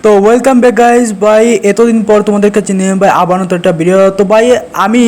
তো welcome back guys ভাই, এতদিন পর তোমাদের কাছে নিয়ে ভাই আবার নতুন একটা ভিডিও। তো ভাই আমি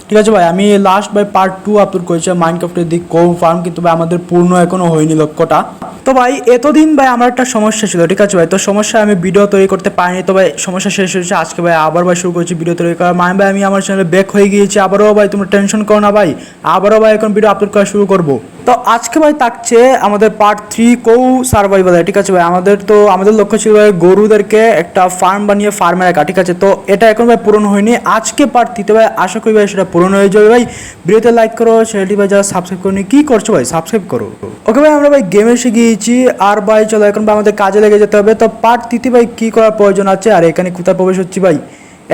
ঠিক আছে ভাই, আমি লাস্ট ভাই পার্ট 2 আপলোড করেছিলাম মাইনক্রাফটের দি কোভ ফার্ম, কিন্তু ভাই আমাদের পূর্ণ এখনো হয়নি লক্ষ্যটা। তো ভাই এতদিন ভাই আমার একটা সমস্যা ছিল, ঠিক আছে ভাই, তো সমস্যা আমি ভিডিও তৈরি করতে পারিনি। তো ভাই সমস্যা শেষ হয়েছে, আজকে ভাই আবার ভাই শুরু করছি ভিডিও তৈরি করা। মানে ভাই আমি আমার চ্যানেলে ব্যাক হয়ে গিয়েছি আবারও। ভাই তোমরা টেনশন করো না ভাই, আবারও ভাই এখন ভিডিও আপলোড করা শুরু করবো। তো আজকে ভাই থাকছে আমাদের পার্ট 3 কৌ সার্ভাইভাল, ঠিক আছে ভাই। আমাদের লক্ষ্য ছিল ভাই গরুদেরকে একটা ফার্ম বানিয়ে ফার্মে রাখা, ঠিক আছে। তো এটা এখন ভাই পূরণ হয়নি, আজকে পার্ট 3 ভাই আশা করি ভাই সেটা পূরণ হয়ে যাবে। ভাই ভিডিওতে লাইক করো, চ্যানেলটি ভাই যারা সাবস্ক্রাইব করনি কি করছো ভাই, সাবস্ক্রাইব করো। ওকে ভাই, আমরা ভাই গেমে এসে গিয়েছি আর ভাই চলো এখন ভাই আমাদের কাজে লেগে যেতে হবে। তো পার্ট 3 ভাই কি করার প্রয়োজন আছে, আর এখানে কোথায় প্রবেশ হচ্ছে ভাই,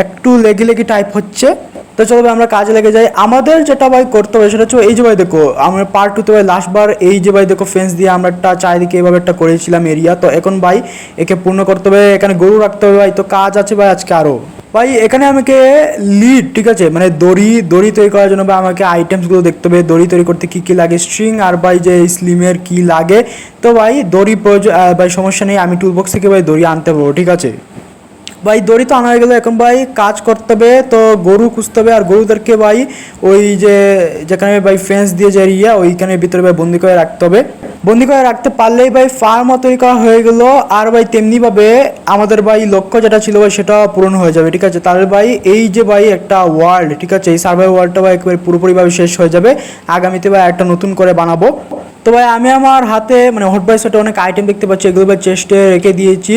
একটু লেগি টাইপ হচ্ছে। তো চলো ভাই আমরা কাজে লেগে যাই। আমাদের যেটা ভাই করতে হবে সেটা হচ্ছে এই যে ভাই দেখো, আমরা পার্ট 2 তে ভাই লাস্টবার এই যে ভাই দেখো ফেন্স দিয়ে আমরা একটা চারিদিকে এইভাবে একটা করেছিলাম এরিয়া। তো এখন ভাই একে পূর্ণ করতে হবে, এখানে গরু রাখতে হবে ভাই। তো কাজ আছে ভাই আজকে আরও। ভাই এখানে আমাকে লিড, ঠিক আছে, মানে দড়ি তৈরি করার জন্য ভাই আমাকে আইটেমসগুলো দেখতে হবে। দড়ি তৈরি করতে কী কী লাগে, স্ট্রিং, আর ভাই যে স্লিমের কী লাগে। তো ভাই দড়ি প্রয়োজন, ভাই সমস্যা নেই, আমি টুলবক্স থেকে ভাই দড়ি আনতে পারবো, ঠিক আছে ভাই। দড়ি তো আনা হয়ে গেলো, এখন ভাই কাজ করতে হবে। তো গরু খুঁজতে হবে, আর গরুদেরকে ভাই ওই যে যেখানে ভাই ফেন্স দিয়ে যে এরিয়া ওইখানে ভিতরে ভাই বন্দি করে রাখতে হবে। বন্দি করে রাখতে পারলেই ভাই ফার্মও তৈরি করা হয়ে গেল। আর ভাই তেমনিভাবে আমাদের ভাই লক্ষ্য যেটা ছিল ভাই সেটা পূরণ হয়ে যাবে, ঠিক আছে। তাহলে ভাই এই যে ভাই একটা ওয়ার্ল্ড, ঠিক আছে, এই সার্ভাইভাল ওয়ার্ল্ডটা ভাই একেবারে পুরোপুরিভাবে শেষ হয়ে যাবে। আগামীতে ভাই একটা নতুন করে বানাবো। তো ভাই আমি আমার হাতে মানে হট বাই সেটে অনেক আইটেম দেখতে পাচ্ছি, এগুলো ভাই চেস্টে রেখে দিয়েছি।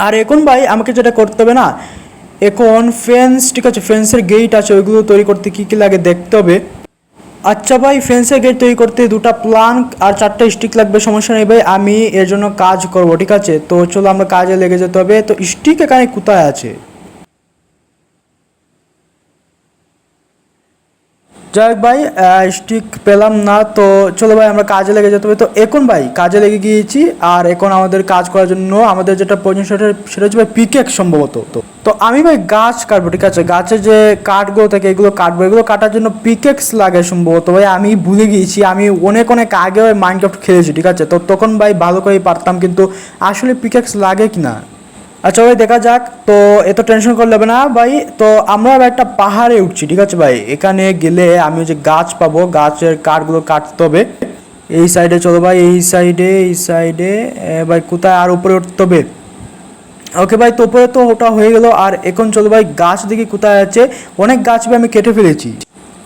আর এখন ভাই আমাকে যেটা করতে হবে না, এখন ফেন্স, ঠিক আছে, ফেন্সের গেট আছে, ওইগুলো তৈরি করতে কী কী লাগে দেখতে হবে। আচ্ছা ভাই, ফেন্সের গেট তৈরি করতে 2টা প্লাঙ্ক আর 4টা স্টিক লাগবে, সমস্যা নেই ভাই, আমি এর জন্য কাজ করব, ঠিক আছে। তো চলো আমরা কাজে লেগে যেতে হবে। তো স্টিক এখানে কোথায় আছে, যাই হোক ভাই স্টিক পেলাম না। তো চলো ভাই আমরা কাজে লেগে যেতে হবে। তো এখন ভাই কাজে লেগে গিয়েছি, আর এখন আমাদের কাজ করার জন্য আমাদের যেটা প্রয়োজন সেটা হচ্ছে ভাই পিকেক্স সম্ভবত। তো আমি ভাই গাছ কাটবো, ঠিক আছে, গাছের যে কাঠগুলো থাকে এগুলো কাটবো, এগুলো কাটার জন্য পিকেক্স লাগে সম্ভবত। ভাই আমি ভুলে গিয়েছি, আমি অনেক আগে ভাই মাইনক্রাফট খেলেছি, ঠিক আছে। তো তখন ভাই ভালো করেই পারতাম, কিন্তু আসলে পিকেক্স লাগে কি না আচ্ছা ভাই দেখা যাক। তো এত টেনশন করলে হবে না ভাই। তো আমরা একটা পাহাড়ে উঠছি, ঠিক আছে ভাই। এখানে গেলে আমি যে গাছ পাবো, গাছের কাঠগুলো কাটতে হবে। এই সাইডে চলো ভাই, এই সাইডে ভাই কোথায় আর উপরে উঠতে হবে। ওকে ভাই, তো উপরে তো ওটা হয়ে গেল। আর এখন চলো ভাই গাছ দেখি কোথায় আছে। অনেক গাছ ভাই আমি কেটে ফেলেছি,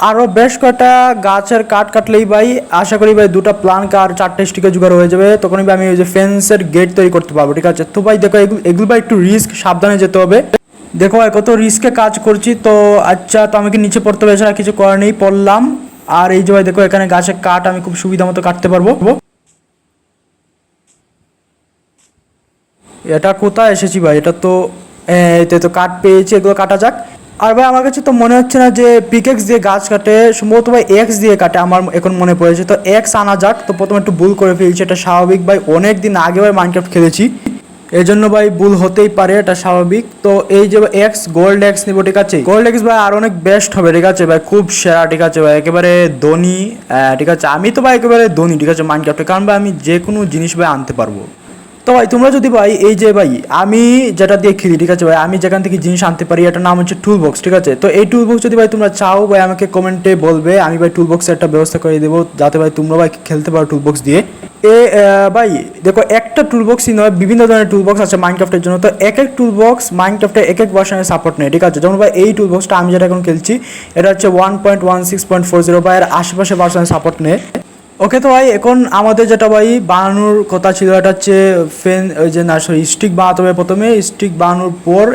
আরও বেশ কয়েকটা গাছের কাঠ কাটলেই ভাই আশা করি ভাই 2টা প্লাঙ্ক আর 4টা স্টিকের জোগাড় হয়ে যাবে। তখনই ভাই আমি ওই যে ফেন্সের গেট তৈরি করতে পারবো, ঠিক আছে। তো ভাই দেখো এগুলো ভাই একটু রিস্ক, সাবধানে যেতে হবে। দেখো ভাই কত রিস্কে কাজ করছি। তো আচ্ছা, তো আমাকে নিচে পড়তে হবে, এছাড়া কিছু করার নেই, পড়লাম। আর এই যে ভাই দেখো এখানে গাছের কাঠ আমি খুব সুবিধা মতো কাটতে পারবো। এটা কোথায় এসেছি ভাই, এটা তো এতে তো কাঠ পেয়েছি, এগুলো কাটা যাক। আর ভাই আমার কাছে তো মনে হচ্ছে না যে পিকেক্স দিয়ে গাছ কাটে, সম্ভবত ভাই এক্স দিয়ে কাটে, আমার এখন মনে পড়েছে। তো এক্স আনা যাক। তো প্রথমে একটু ভুল করে ফেলছি, এটা স্বাভাবিক ভাই, অনেক দিন আগে ভাই মাইনক্রাফট খেলেছি, এই জন্য ভাই ভুল হতেই পারে, এটা স্বাভাবিক। তো এই যে এক্স, গোল্ড এক্স নিবো, ঠিক আছে। গোল্ড এক্স ভাই আর অনেক বেস্ট হবে, ঠিক আছে ভাই, খুব সেরা, ঠিক আছে ভাই, একেবারে ধনী, ঠিক আছে। আমি তো ভাই একেবারে ধনী, ঠিক আছে মাইনক্রাফটে, কারণ ভাই আমি যে কোনো জিনিস ভাই আনতে পারবো। তো ভাই তোমরা যদি ভাই এই যে ভাই আমি যেটা দিয়ে খেলি, ঠিক আছে ভাই, আমি যেখান থেকে জিনিস আনতে পারি, এটার নাম হচ্ছে টুল বক্স, ঠিক আছে। তো এই টুল বক্স যদি ভাই তোমরা চাও ভাই আমাকে কমেন্টে বলবে, আমি ভাই টুল বক্সের একটা ব্যবস্থা করে দেবো, যাতে ভাই তোমরা ভাই খেলতে পারো টুল বক্স দিয়ে। ভাই দেখো একটা টুল বক্সই নয়, বিভিন্ন ধরনের টুল বক্স আছে মাইনক্রাফটের জন্য। তো এক এক টুল বক্স মাইনক্রাফটে এক এক ভার্সনের সাপোর্ট নেই, ঠিক আছে। যেমন ভাই এই টুল বক্সটা আমি যেটা এখন খেলছি এটা হচ্ছে 1.16.40 ভাই, আর আশেপাশে ভার্সনের সাপোর্ট নেই। ওকে, তো ভাই এখন আমাদের যেটা ভাই বানানোর কথা ছিল এটা হচ্ছে ওই যে না সরি স্টিক বানাতে হবে প্রথমে। স্টিক বানানোর পর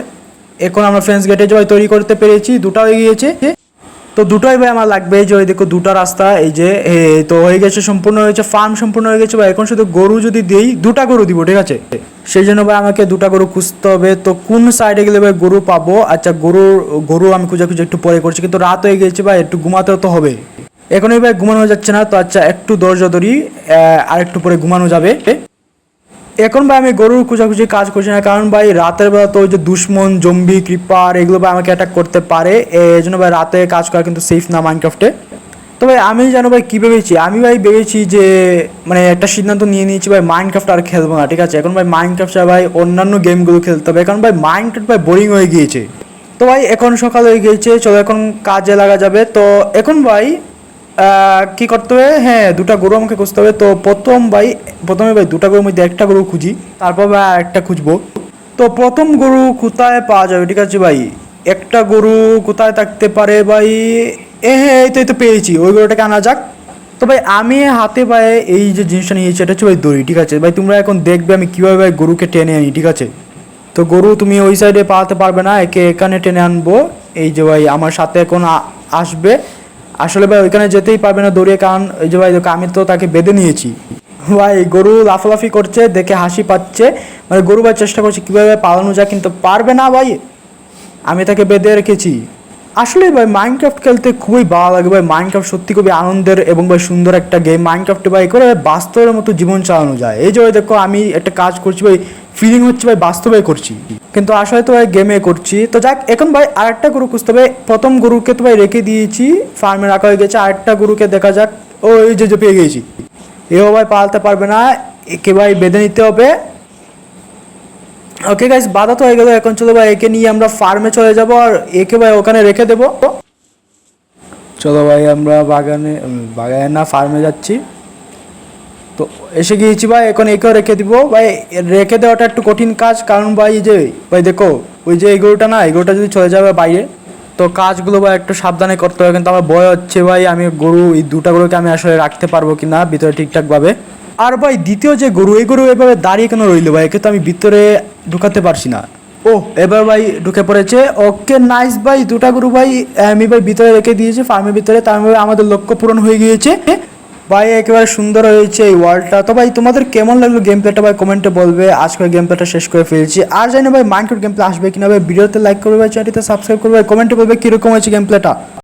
এখন আমরা ফেন্স গেটে যে ভাই তৈরি করতে পেরেছি, 2টা হয়ে গিয়েছে। তো দুটোই ভাই আমার লাগবে, এই যে ওই দেখো 2টা রাস্তা, এই যে তো হয়ে গেছে, সম্পূর্ণ হয়েছে, ফার্ম সম্পূর্ণ হয়ে গেছে ভাই। এখন শুধু গরু যদি দিই, 2টা গরু দিব, ঠিক আছে। সেই জন্য ভাই আমাকে 2টা গরু খুঁজতে হবে। তো কোন সাইডে গেলে ভাই গরু পাবো, আচ্ছা গরু আমি খুঁজে একটু পরে করছি, কিন্তু রাত হয়ে গেছে ভাই, একটু ঘুমাতেও তো হবে। এখনই ভাই ঘুমানো যাচ্ছে না, তো আচ্ছা একটু ধৈর্য ধরি, আর একটু পরে ঘুমানো যাবে। এখন ভাই আমি গরুর খোঁজাখুঁজি কাজ করছি না, কারণ ভাই রাতের বেলা তো ওই যে দুশ্মন, জম্বি, ক্রিপার এগুলো ভাই আমাকে অ্যাটাক করতে পারে, এই জন্য ভাই রাতে কাজ করা কিন্তু সেফ না মাইনক্রাফটে। তো ভাই আমি জানো ভাই কী ভেবেছি, আমি ভাই ভেবেছি যে মানে একটা সিদ্ধান্ত নিয়ে নিয়েছি ভাই, মাইনক্রাফট আর খেলবো না, ঠিক আছে? এখন ভাই মাইনক্রাফট ছাড়া ভাই অন্যান্য গেমগুলো খেলতে হবে, কারণ ভাই মাইনক্রাফট ভাই বোরিং হয়ে গিয়েছে। তো ভাই এখন সকাল হয়ে গিয়েছে, চলো এখন কাজে লাগা যাবে। তো এখন ভাই কি করতে হবে, হ্যাঁ দুটা গরু আমাকে খুঁজতে হবে। তো প্রথমে ভাই দুটা গরুর মধ্যে একটা গরু খুঁজি, তারপর ভাই আরেকটা খুঁজবো। তো প্রথম গরু কোথায় পাওয়া যাবে, ঠিক আছে ভাই? একটা গরু কোথায় থাকতে পারে ভাই? হ্যাঁ এই তো পেয়েছি, ওই গরুটাকে আনা যাক। তো ভাই আমি হাতে পায়ে এই যে জিনিসটা নিয়েছি, এটা হচ্ছে ভাই দড়ি, ঠিক আছে ভাই? তোমরা এখন দেখবে আমি কীভাবে ভাই গরুকে টেনে আনি, ঠিক আছে? তো গরু তুমি ওই সাইডে পালাতে পারবে না, একে এখানে টেনে আনবো। এই যে ভাই আমার সাথে এখন আসবে। আসলে ভাই ওইখানে যেতেই পারবে না দৌড়িয়ে, কারণ ওই যে ভাই দেখো আমি তো তাকে বেঁধে নিয়েছি। ভাই গরু লাফালাফি করছে, দেখে হাসি পাচ্ছে, মানে গরু ভাই চেষ্টা করছে কীভাবে পালানো যায়, কিন্তু পারবে না ভাই, আমি তাকে বেঁধে রেখেছি। আসলে ভাই মাইনক্রাফট খেলতে খুবই ভালো লাগে ভাই, মাইনক্রাফট সত্যি খুবই আনন্দের এবং ভাই সুন্দর একটা গেম। মাইনক্রাফটে ভাই করে বাস্তবের মতো জীবন চালানো যায়। এই যে ভাই দেখো আমি একটা কাজ করছি ভাই, ফিলিং হচ্ছে ভাই বাস্তবে করছি, কিন্তু আসলে তো ভাই গেমে করছি। তো যাক এখন ভাই আরেকটা গরু খুঁজতে হবে। প্রথম গরুকে তো ভাই রেখে দিয়েছি, ফার্মে রাখা হয়ে গেছে, আরেকটা গরুকে দেখা যাক। ও এই যে পেয়ে গেছি। এও ভাই পালতে পারবে না, একে ভাই বেঁধে নিতে হবে। ওকে গাইস, বাধা তো হয়ে গেল, এখন চলো ভাই একে নিয়ে আমরা ফার্মে চলে যাব আর একে ভাই ওখানে রেখে দেবো। চলো ভাই আমরা বাগানে না ফার্মে যাচ্ছি। তো এসে গিয়েছি ভাই, এখন একেও রেখে দিব ভাই। রেখে দেওয়াটা একটু কঠিন কাজ, কারণ ভাই এই যে ভাই দেখো ওই যে এই গরুটা না, এই গরুটা যদি চলে যাবে বাইরে, তো কাজগুলো ভাই একটু সাবধানে করতে হবে। কিন্তু আমার ভয় হচ্ছে ভাই, আমি এই দুটা গরুকে আমি আসলে রাখতে পারবো কি না ভিতরে ঠিকঠাকভাবে। আর ভাই দ্বিতীয় যে গরু, এই গরু এভাবে দাঁড়িয়ে কেন রইলো ভাই? একে তো আমি ভিতরে ঢুকাতে পারছি না। ও এবার ভাই ঢুকে পড়েছে। ওকে নাইস ভাই, দুটা গরু ভাই আমি ভাই ভিতরে রেখে দিয়েছি ফার্মের ভিতরে, তার মানে আমাদের লক্ষ্য পূরণ হয়ে গিয়েছে ভাই। একেবারে সুন্দর হয়েছে এই ওয়ার্ল্ডটা। তো ভাই তোমাদের কেমন লাগলো গেম প্লেটা ভাই কমেন্টে বলবে। আজকে গেম প্লেটা শেষ করে ফেলছি, আর জানি না ভাই মাইনক্রাফট গেম প্লে আসবে কিনা ভাই। ভিডিওতে লাইক করবে ভাই, চ্যানেলটিতে সাবস্ক্রাইব করবে, কমেন্টে বলবে কীরকম হয়েছে গেম প্লেটা।